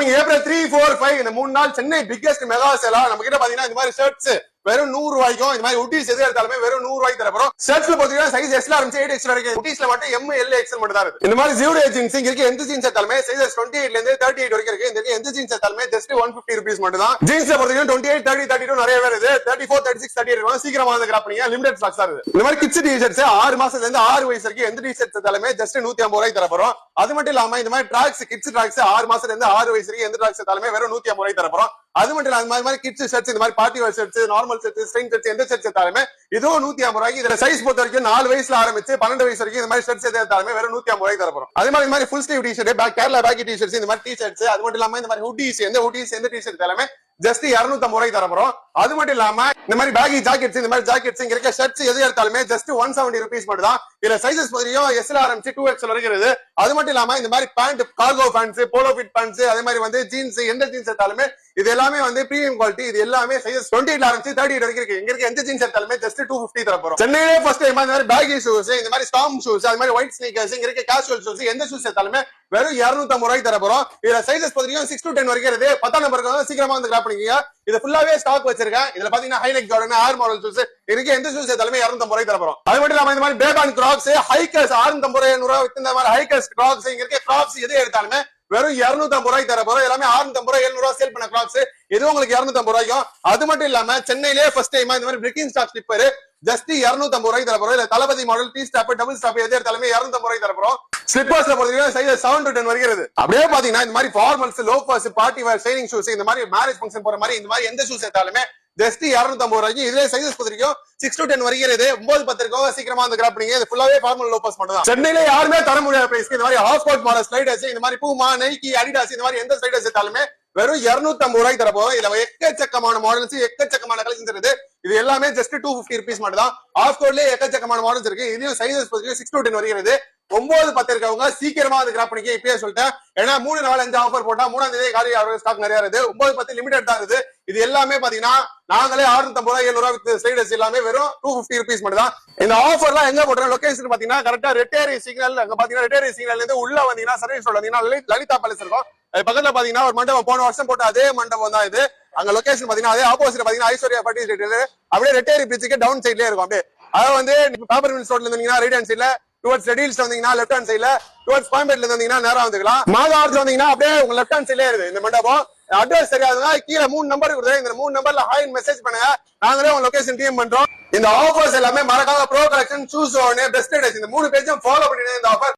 April 3, 4, 5 இந்த 3 நாள் Chennai biggest mega சேலா நம்ம கிட்ட பாத்தீங்கன்னா இந்த மாதிரி ஷர்ட்ஸ் வெறும் 100 ரூபாய்க்கும் இந்த மாதிரி உட்டிஸ் எது எடுத்தாலுமே வெறும் 100 ரூபாய்க்கு தரப்போம். ஷர்ட்ஸ்ல பாத்தீங்கன்னா சைஸ் எஸ்ல ஆரம்பிச்சு 8X வரைக்கும், உட்டிஸ்ல மட்டும் M, L, XL மட்டும் தான் இருக்கு. இந்த மாதிரி ஜீரோ ஜீன்ஸ் இங்க இருக்கு. எந்த ஜீன்ஸ் எடுத்தாலுமே சைஸ் 28 ல இருந்து 38 வரைக்கும் இருக்கு. இந்த எந்த ஜீன்ஸ் எடுத்தாலுமே ஜஸ்ட் 150 ரூபீஸ் மட்டும் தான். ஜீன்ஸ்ல பாத்தீங்கன்னா 28, 30, 32 நிறைய பேர் இருக்கு. 34, 36, 38 இருக்கு. சீக்கிரமா வந்து கிராப் பண்ணீங்க. லிமிடெட் ஸ்டாக்ஸ் இருக்கு. இந்த மாதிரி கிட்ஸ் டி-ஷர்ட்ஸ் 6 மாசத்துல இருந்து 6 வயசு வரைக்கும் எந்த டி-ஷர்ட்ஸ் எடுத்தாலுமே ஜஸ்ட் 150 ரூபாய்க்கு தரப்போம். அது மட்டும் இல்லாம இந்த மாதிரி ட்ராக்ஸ் கிட்ஸ் ட்ராக்ஸ் 6 மாசத்துல இருந்து 6 வயசு வரைக்கும் எந்த ட்ராக்ஸ் எடுத்தாலுமே வெறும் 150 ரூபாய்க்கு தரப்போம். அது மட்டும் இல்ல அந்த மாதிரி கிட்ஸ் ஷர்ட்ஸ் இந்த மாதிரி party wear shirts, normal shirts, string shirts எந்த ஷர்ட்ஸ் எடுத்தாலுமே இதுவும் 150 ரூபாய்க்கு. இதுல சைஸ் பொறுத்த வரைக்கும் 4 வயசுல ஆரம்பிச்சு 12 வயசு வரைக்கும் இந்த மாதிரி ஷர்ட்ஸ் எடுத்தாலுமே வெறும் 150 ரூபாய்க்கு தரப்போம். அதே மாதிரி இந்த மாதிரி full sleeve T-shirt, Kerala Beki T-shirts, இந்த மாதிரி டி-ஷர்ட்ஸ், அது மட்டும் இல்லாம இந்த மாதிரி ஹூடிஸ் எந்த டி-ஷர்ட் எடுத்தாலுமே ஜஸ்ட் 250 ரூபாய்க்கு தரப்போம். அது மட்டும் இல்லாம இந்த மாதிரி பேக்கி ஜாக்கெட்ஸ், இந்த மாதிரி ஜாக்கெட்ஸ் இங்க இருக்க ஷர்ட்ஸ் எது எடுத்தாலுமே ஜஸ்ட் 170 ரூபீஸ் மட்டும் தான். இதுல சைஸஸ் பாத்தீங்கன்னா எஸ்ல ஆரம்பிச்சு 2XL வரைக்கும் இருக்கு. அது மட்டும் இல்லாம இந்த மாதிரி pant, cargo pants, polo fit pants, அதே மாதிரி வந்து ஜீன்ஸ், எந்த ஜீன்ஸ் எடுத்தாலுமே இது எல்லாமே வந்து பிரீமியம் குவாலிட்டி. இது எல்லாமே சைஸ் 28 ல ஆரம்பிச்சு 38 வரைக்கும் இருக்கு. இங்க இருக்க எந்த ஜீன்ஸ் எடுத்தாலுமே ஜஸ்ட் 250 தரப்போம். சென்னையிலே ஃபர்ஸ்ட் டைம் இந்த மாதிரி பேக்கி ஷூஸ், இந்த மாதிரி ஸ்டார்ம் ஷூஸ், அது மாதிரி ஒயிட் ஸ்னீக்கர்ஸ், இங்க இருக்க கேஷுவல் ஷூஸ் எந்த ஷூஸ் எடுத்தாலுமே வெறும் 250 ரூபாய்க்கு தரப்போம். இதுல சைஸஸ் பாத்தீங்கன்னா 6 to 10 வரைக்கும் இருக்கு. 10 நம்பருக்கு சீக்கிரமா வந்து கிராப் பண்ணிக்கீங்க. இது ஃபுல்லாவே ஸ்டாக் வச்சிருக்கேன். இதுல பாத்தீங்கன்னா ஹைனெக் ஜார்டன், ஏர் மாடல் ஷூஸ் இருக்கு. எந்த ஷூஸ் எடுத்தாலுமே 250 ரூபாய்க்கு தரப்போம். அது மட்டும் இல்லாம இந்த மாதிரி பேபான் கிராக்ஸ், ஹைக்கர்ஸ் 650 ரூபாய் வித்து இந்த மாதிரி ஹைக்கர்ஸ் கிராக்ஸ் இங்க இருக்க கிராக்ஸ் எது எடுத்தாலுமே வெறும் 250 ரூபாய்க்கு தரப்போம். எல்லாமே 650 ரூபாய் 700 ரூபாய் சேல் பண்ண கிராக்ஸ் இது உங்களுக்கு 250 ரூபாய்க்கும். அது மட்டும் இல்லாம சென்னையிலே ஃபர்ஸ்ட் டைம் இந்த மாதிரி பிரிக்கிங் ஸ்டாக் ஸ்லிப்பர் ஜஸ்ட் 250 ரூபாய்க்கு தரப்போம். இல்ல Thalapathy model, T stop, double stop எது எடுத்தாலுமே 250 ரூபாய்க்கு தரப்போம். ஸ்லிப்பர்ஸ்ல பாத்தீங்கன்னா சைஸ் 7 to 10 வரைக்கும் இருக்கு. அப்படியே பாத்தீங்கன்னா இந்த மாதிரி formals, loafers, party wear, shining shoes, இந்த மாதிரி மேரேஜ் ஃபங்க்ஷன் போற மாதிரி இந்த மாதிரி எந்த ஷூஸ் எடுத்தாலுமே ஜஸ்ட் 250 ரூபாய்க்கு. இதுல சைஸஸ் பாத்தீங்கன்னா 6 to 10 வரைக்கும் இருக்கு. 9, 10 இருக்கோ சீக்கிரமா வந்து கிராப் பண்ணீங்க. இது ஃபுல்லாவே ஃபார்மல் லோஃபர்ஸ் மட்டும் தான். சென்னையில யாருமே தர முடியாத பிரைஸ்க்கு இந்த மாதிரி ஆஃப்கோட் மாடல் ஸ்லைடர்ஸ், இந்த மாதிரி பூமா, நைக்கி, அடிடாஸ் இந்த மாதிரி எந்த ஸ்லைடர்ஸ் எடுத்தாலுமே வெறும் 250 ரூபாய்க்கு தரப்போம். இதுல எக்கச்சக்கமான மாடல்ஸ், எக்கச்சக்கமான கலெக்ஷன்ஸ் இருக்கு. இது எல்லாமே ஜஸ்ட் 250 ரூபீஸ் மட்டும் தான். ஆஃப் கோட்லயே எக்கச்சக்கமான மாடல்ஸ் இருக்கு. இதுலயும் சைஸஸ் பாத்தீங்கன்னா 6 to 10 வரைக்கும் இருக்கு. 9, 10 இருக்கவங்க சீக்கிரமா வந்து கிராப் பண்ணிக்க. இப்பயே சொல்லிட்டேன். ஏன்னா 3, 4, 5 ஆஃபர் போட்டா 3ஆம் தேதி காரி ஸ்டாக் நிறைய இருக்கு. 9, 10 லிமிடெட் தான் இருக்கு. இது எல்லாமே பாத்தீங்கன்னா நாங்களே 650 ரூபாய் 700 ரூபாய் வித் ஸ்லைடர்ஸ் எல்லாமே வெறும் 250 ரூபீஸ் மட்டும் தான். இந்த ஆஃபர்லாம் எங்க போடுறோம் லொகேஷன் பாத்தீங்கன்னா கரெக்டா ரெட்டேரி சிக்னல், அங்க பாத்தீங்கன்னா ரெட்டேரி சிக்னல்ல இருந்து உள்ள வந்தீங்கன்னா சர்வீஸ் ரோட் வந்தீங்கன்னா லலிதா பேலஸ் இருக்கும். அது பக்கத்துல பாத்தீங்கன்னா ஒரு மண்டபம், போன வருஷம் போட்ட அதே மண்டபம் தான் இது. அங்க லொகேஷன் பாத்தீங்கன்னா அதே ஆப்போசிட் பாத்தீங்கன்னா ஐஸ்வர்யா பட்டி ஸ்ட்ரீட் அப்படியே ரெட்டேரி பிரிட்ஜுக்கு டவுன் சைட்லயே இருக்கும். அப்படியே அதாவது வந்து பேப்பர் மில்ஸ் ரோட்ல இருந்தீங்கன்னா ரைட் ஹேண்ட் சைட்ல, டுவர்ட்ஸ் ரெடில்ஸ் வந்தீங்கன்னா லெஃப்ட் ஹேண்ட் சைட்ல, டுவர்ட்ஸ் பாம்பேட்ல வந்தீங்கன்னா நேரா வந்துக்கலாம். மாதாவரத்துல வந்தீங்கன்னா அப்படியே உங்க லெஃப்ட் ஹேண்ட் சைட்லயே இருக்கு இந்த மண்டபம். அட்ரஸ் தெரியாதுன்னா கீழே 3 நம்பர் கொடுத்து இந்த 3 நம்பர்ல ஹாய் மெசேஜ் பண்ணுங்க. நாங்களே உங்க லொகேஷன் டீம் பண்றோம். இந்த ஆஃபர்ஸ் எல்லாமே மறக்காம ப்ரோ கலெக்ஷன், சூஸ் ஒன்னு, பெஸ்ட் டேஸ் இந்த 3 பேஜும் ஃபாலோ பண்ணிடுங்க. இந்த ஆஃபர்